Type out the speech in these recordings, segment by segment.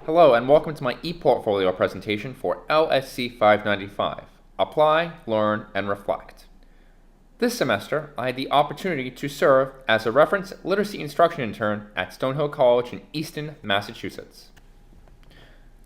Hello and welcome to my ePortfolio presentation for LSC-595, Apply, Learn, and Reflect. This semester, I had the opportunity to serve as a reference literacy instruction intern at Stonehill College in Easton, Massachusetts.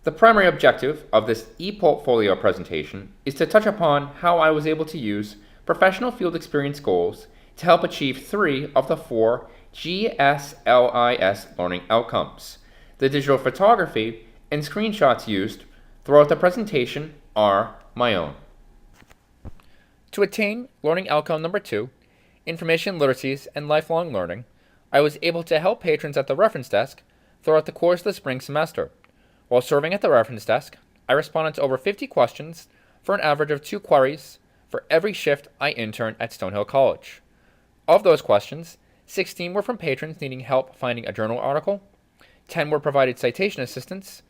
The primary objective of this ePortfolio presentation is to touch upon how I was able to use professional field experience goals to help achieve 3 of the 4 GSLIS learning outcomes. The digital photography and screenshots used throughout the presentation are my own. To attain learning outcome number 2, information literacies and lifelong learning, I was able to help patrons at the reference desk throughout the course of the spring semester. While serving at the reference desk, I responded to over 50 questions for an average of 2 queries for every shift I interned at Stonehill College. Of those questions, 16 were from patrons needing help finding a journal article, 10 were provided citation assistance,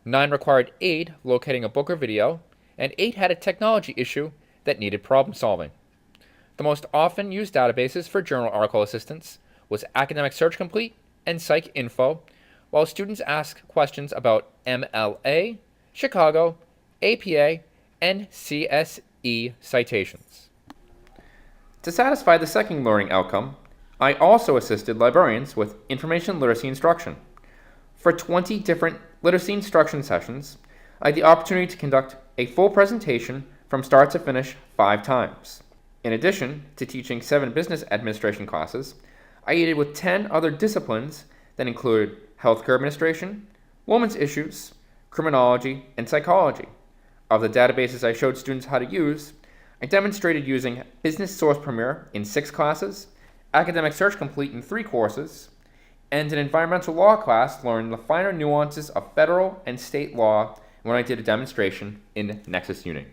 9 required aid locating a book or video, and 8 had a technology issue that needed problem solving. The most often used databases for journal article assistance was Academic Search Complete and PsycInfo, while students asked questions about MLA, Chicago, APA, and CSE citations. To satisfy the second learning outcome, I also assisted librarians with information literacy instruction. For 20 different literacy instruction sessions, I had the opportunity to conduct a full presentation from start to finish 5 times. In addition to teaching 7 business administration classes, I aided with 10 other disciplines that included healthcare administration, women's issues, criminology, and psychology. Of the databases I showed students how to use, I demonstrated using Business Source Premier in 6 classes, Academic Search Complete in 3 courses, and an environmental law class learned the finer nuances of federal and state law when I did a demonstration in Nexus Uni.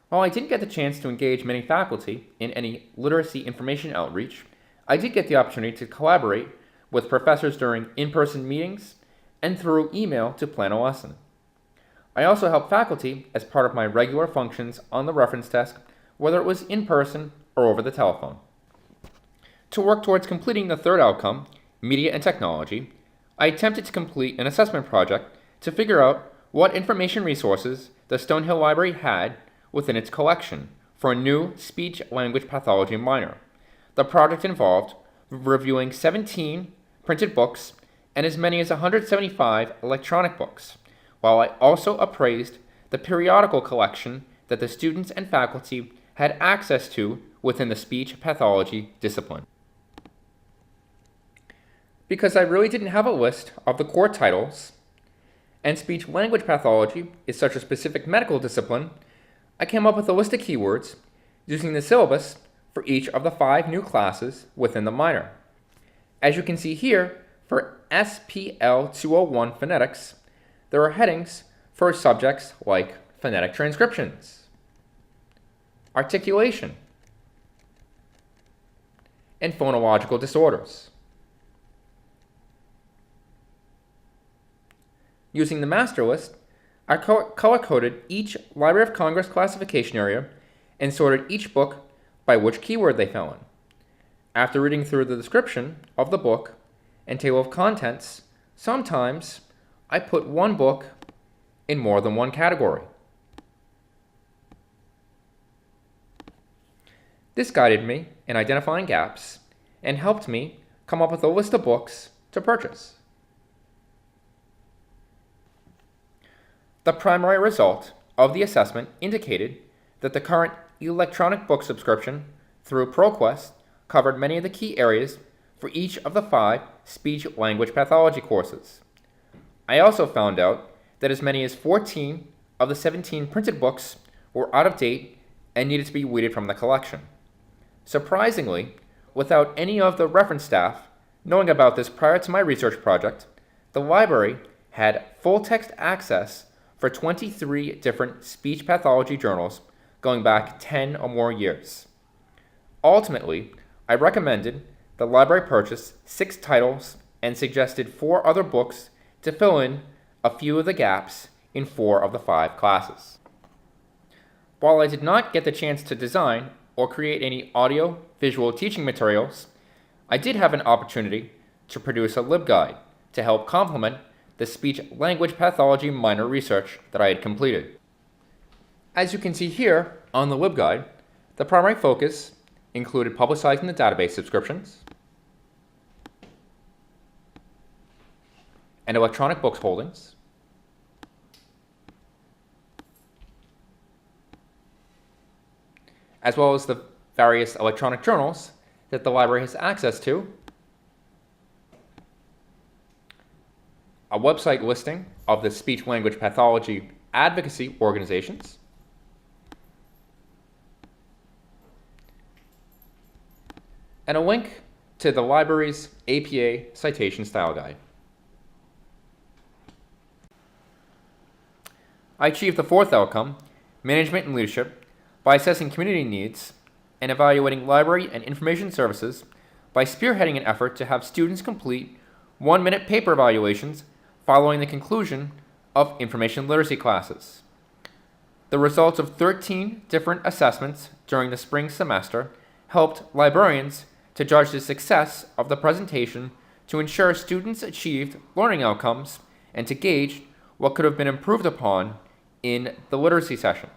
While I didn't get the chance to engage many faculty in any literacy information outreach, I did get the opportunity to collaborate with professors during in-person meetings and through email to plan a lesson. I also helped faculty as part of my regular functions on the reference desk, whether it was in person or over the telephone. To work towards completing the third outcome, media and technology, I attempted to complete an assessment project to figure out what information resources the Stonehill Library had within its collection for a new speech-language pathology minor. The project involved reviewing 17 printed books and as many as 175 electronic books, while I also appraised the periodical collection that the students and faculty had access to within the speech pathology discipline. Because I really didn't have a list of the core titles, and speech-language pathology is such a specific medical discipline, I came up with a list of keywords using the syllabus for each of the 5 new classes within the minor. As you can see here, for SPL 201 phonetics, there are headings for subjects like phonetic transcriptions, articulation, and phonological disorders. Using the master list, I color-coded each Library of Congress classification area and sorted each book by which keyword they fell in. After reading through the description of the book and table of contents, sometimes I put one book in more than one category. This guided me in identifying gaps and helped me come up with a list of books to purchase. The primary result of the assessment indicated that the current electronic book subscription through ProQuest covered many of the key areas for each of the 5 speech-language pathology courses. I also found out that as many as 14 of the 17 printed books were out of date and needed to be weeded from the collection. Surprisingly, without any of the reference staff knowing about this prior to my research project, the library had full-text access for 23 different speech pathology journals going back 10 or more years. Ultimately, I recommended the library purchase 6 titles and suggested 4 other books to fill in a few of the gaps in 4 of the 5 classes. While I did not get the chance to design or create any audio-visual teaching materials, I did have an opportunity to produce a LibGuide to help complement the speech-language pathology minor research that I had completed. As you can see here on the LibGuide, the primary focus included publicizing the database subscriptions and electronic books holdings, as well as the various electronic journals that the library has access to, a website listing of the speech-language pathology advocacy organizations, and a link to the library's APA citation style guide. I achieved the fourth outcome, management and leadership, by assessing community needs and evaluating library and information services by spearheading an effort to have students complete 1-minute paper evaluations following the conclusion of information literacy classes. The results of 13 different assessments during the spring semester helped librarians to judge the success of the presentation to ensure students achieved learning outcomes and to gauge what could have been improved upon in the literacy session.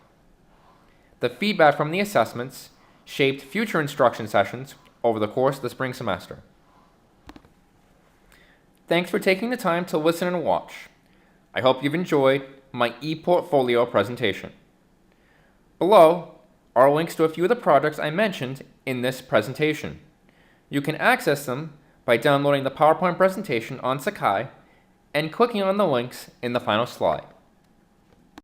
The feedback from the assessments shaped future instruction sessions over the course of the spring semester. Thanks for taking the time to listen and watch. I hope you've enjoyed my e-portfolio presentation. Below are links to a few of the projects I mentioned in this presentation. You can access them by downloading the PowerPoint presentation on Sakai and clicking on the links in the final slide.